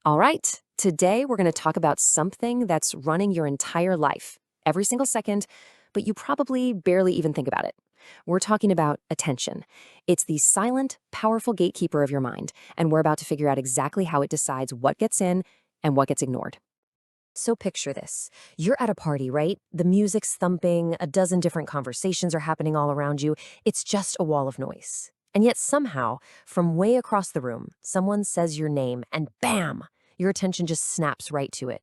All right, today we're going to talk about something that's running your entire life, every single second, but you probably barely even think about it. We're talking about attention. It's the silent, powerful gatekeeper of your mind, and we're about to figure out exactly how it decides what gets in and what gets ignored. So picture this. You're at a party, right? The music's thumping, a dozen different conversations are happening all around you. It's just a wall of noise. And yet somehow, from way across the room, someone says your name and bam, your attention just snaps right to it.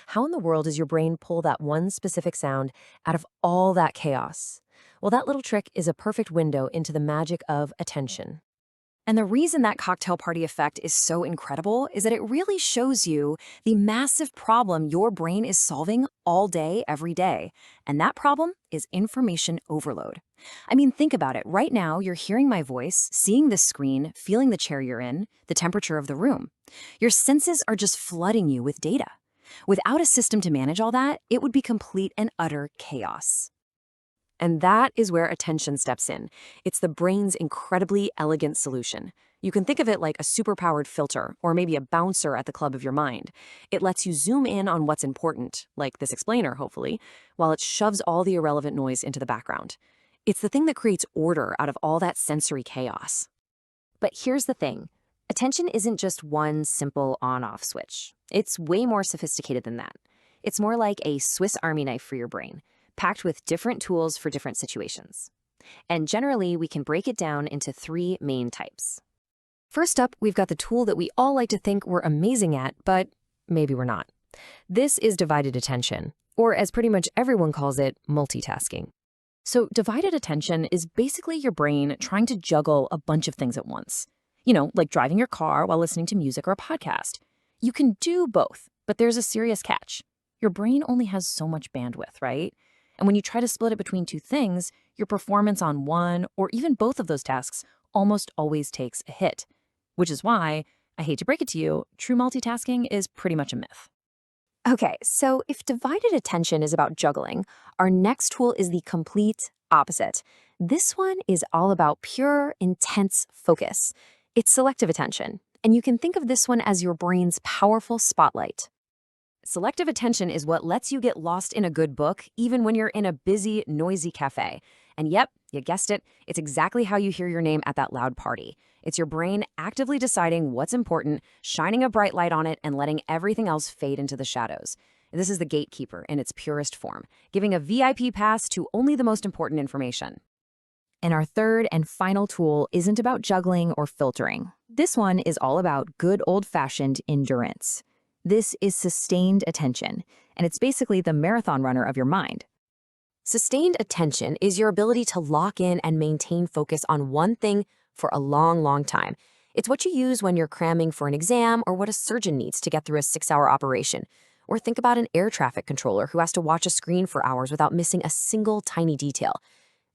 How in the world does your brain pull that one specific sound out of all that chaos? Well, that little trick is a perfect window into the magic of attention. And the reason that cocktail party effect is so incredible is that it really shows you the massive problem your brain is solving all day, every day. And that problem is information overload. I mean, think about it. Right now, you're hearing my voice, seeing this screen, feeling the chair you're in, the temperature of the room. Your senses are just flooding you with data. Without a system to manage all that, it would be complete and utter chaos. And that is where attention steps in. It's the brain's incredibly elegant solution. You can think of it like a superpowered filter, or maybe a bouncer at the club of your mind. It lets you zoom in on what's important, like this explainer, hopefully, while it shoves all the irrelevant noise into the background. It's the thing that creates order out of all that sensory chaos. But here's the thing. Attention isn't just one simple on-off switch. It's way more sophisticated than that. It's more like a Swiss Army knife for your brain, packed with different tools for different situations. And generally, we can break it down into three main types. First up, we've got the tool that we all like to think we're amazing at, but maybe we're not. This is divided attention, or as pretty much everyone calls it, multitasking. So divided attention is basically your brain trying to juggle a bunch of things at once. You know, like driving your car while listening to music or a podcast. You can do both, but there's a serious catch. Your brain only has so much bandwidth, right? And when you try to split it between two things, your performance on one or even both of those tasks almost always takes a hit. Which is why, I hate to break it to you, true multitasking is pretty much a myth. Okay, so if divided attention is about juggling, our next tool is the complete opposite. This one is all about pure, intense focus. It's selective attention, and you can think of this one as your brain's powerful spotlight. Selective attention is what lets you get lost in a good book, even when you're in a busy, noisy cafe. And yep, you guessed it, it's exactly how you hear your name at that loud party. It's your brain actively deciding what's important, shining a bright light on it, and letting everything else fade into the shadows. This is the gatekeeper in its purest form, giving a VIP pass to only the most important information. And our third and final tool isn't about juggling or filtering. This one is all about good old-fashioned endurance. This is sustained attention, and it's basically the marathon runner of your mind. Sustained attention is your ability to lock in and maintain focus on one thing for a long, long time. It's what you use when you're cramming for an exam or what a surgeon needs to get through a 6-hour operation. Or think about an air traffic controller who has to watch a screen for hours without missing a single tiny detail.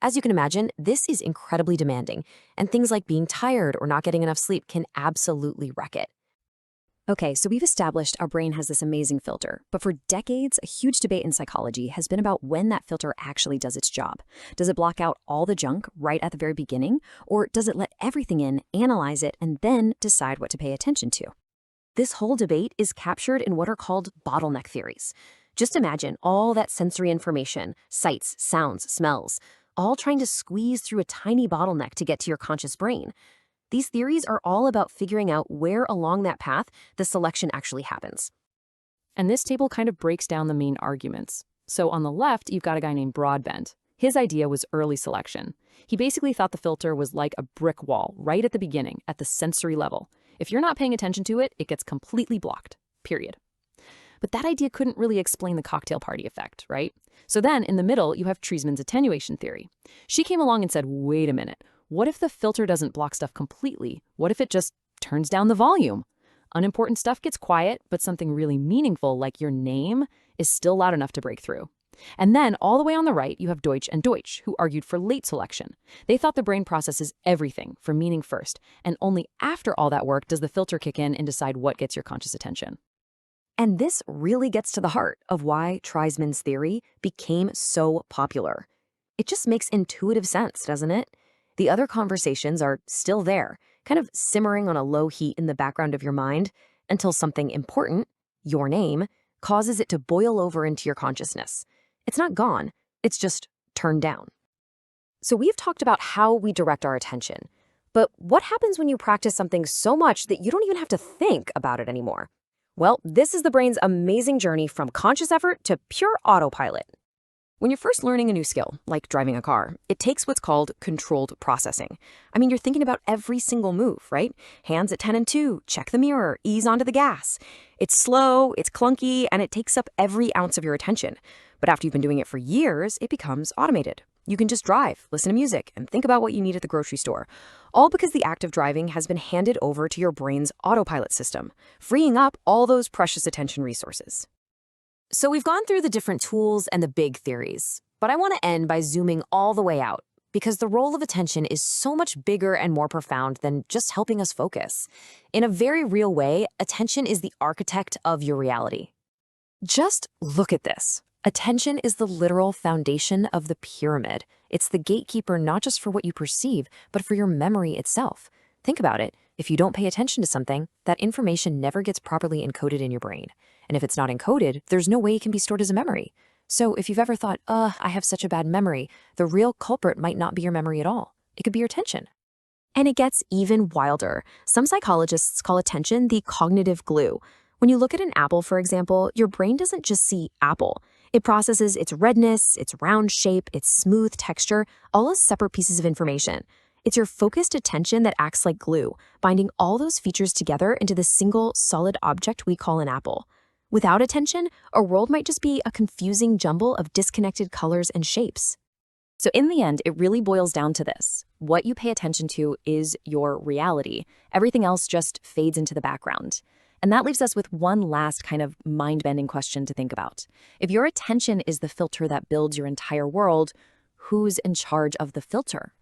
As you can imagine, this is incredibly demanding, and things like being tired or not getting enough sleep can absolutely wreck it. Okay, so we've established our brain has this amazing filter, but for decades, a huge debate in psychology has been about when that filter actually does its job. Does it block out all the junk right at the very beginning, or does it let everything in, analyze it, and then decide what to pay attention to? This whole debate is captured in what are called bottleneck theories. Just imagine all that sensory information, sights, sounds, smells, all trying to squeeze through a tiny bottleneck to get to your conscious brain. These theories are all about figuring out where along that path the selection actually happens. And this table kind of breaks down the main arguments. So on the left, you've got a guy named Broadbent. His idea was early selection. He basically thought the filter was like a brick wall right at the beginning, at the sensory level. If you're not paying attention to it, it gets completely blocked, period. But that idea couldn't really explain the cocktail party effect, right? So then, in the middle, you have Treisman's attenuation theory. She came along and said, wait a minute. What if the filter doesn't block stuff completely? What if it just turns down the volume? Unimportant stuff gets quiet, but something really meaningful, like your name, is still loud enough to break through. And then, all the way on the right, you have Deutsch and Deutsch, who argued for late selection. They thought the brain processes everything for meaning first, and only after all that work does the filter kick in and decide what gets your conscious attention. And this really gets to the heart of why Treisman's theory became so popular. It just makes intuitive sense, doesn't it? The other conversations are still there, kind of simmering on a low heat in the background of your mind, until something important, your name, causes it to boil over into your consciousness. It's not gone, it's just turned down. So we've talked about how we direct our attention. But what happens when you practice something so much that you don't even have to think about it anymore? Well, this is the brain's amazing journey from conscious effort to pure autopilot. When you're first learning a new skill, like driving a car, it takes what's called controlled processing. I mean, you're thinking about every single move, right? Hands at 10 and 2, check the mirror, ease onto the gas. It's slow, it's clunky, and it takes up every ounce of your attention. But after you've been doing it for years, it becomes automated. You can just drive, listen to music, and think about what you need at the grocery store. All because the act of driving has been handed over to your brain's autopilot system, freeing up all those precious attention resources. So we've gone through the different tools and the big theories, but I want to end by zooming all the way out, because the role of attention is so much bigger and more profound than just helping us focus. In a very real way, attention is the architect of your reality. Just look at this. Attention is the literal foundation of the pyramid. It's the gatekeeper not just for what you perceive, but for your memory itself. Think about it. If you don't pay attention to something, that information never gets properly encoded in your brain. And if it's not encoded, there's no way it can be stored as a memory. So if you've ever thought, I have such a bad memory, the real culprit might not be your memory at all. It could be your attention. And it gets even wilder. Some psychologists call attention the cognitive glue. When you look at an apple, for example, your brain doesn't just see apple. It processes its redness, its round shape, its smooth texture, all as separate pieces of information. It's your focused attention that acts like glue, binding all those features together into the single, solid object we call an apple. Without attention, our world might just be a confusing jumble of disconnected colors and shapes. So in the end, it really boils down to this. What you pay attention to is your reality. Everything else just fades into the background. And that leaves us with one last kind of mind-bending question to think about. If your attention is the filter that builds your entire world, who's in charge of the filter?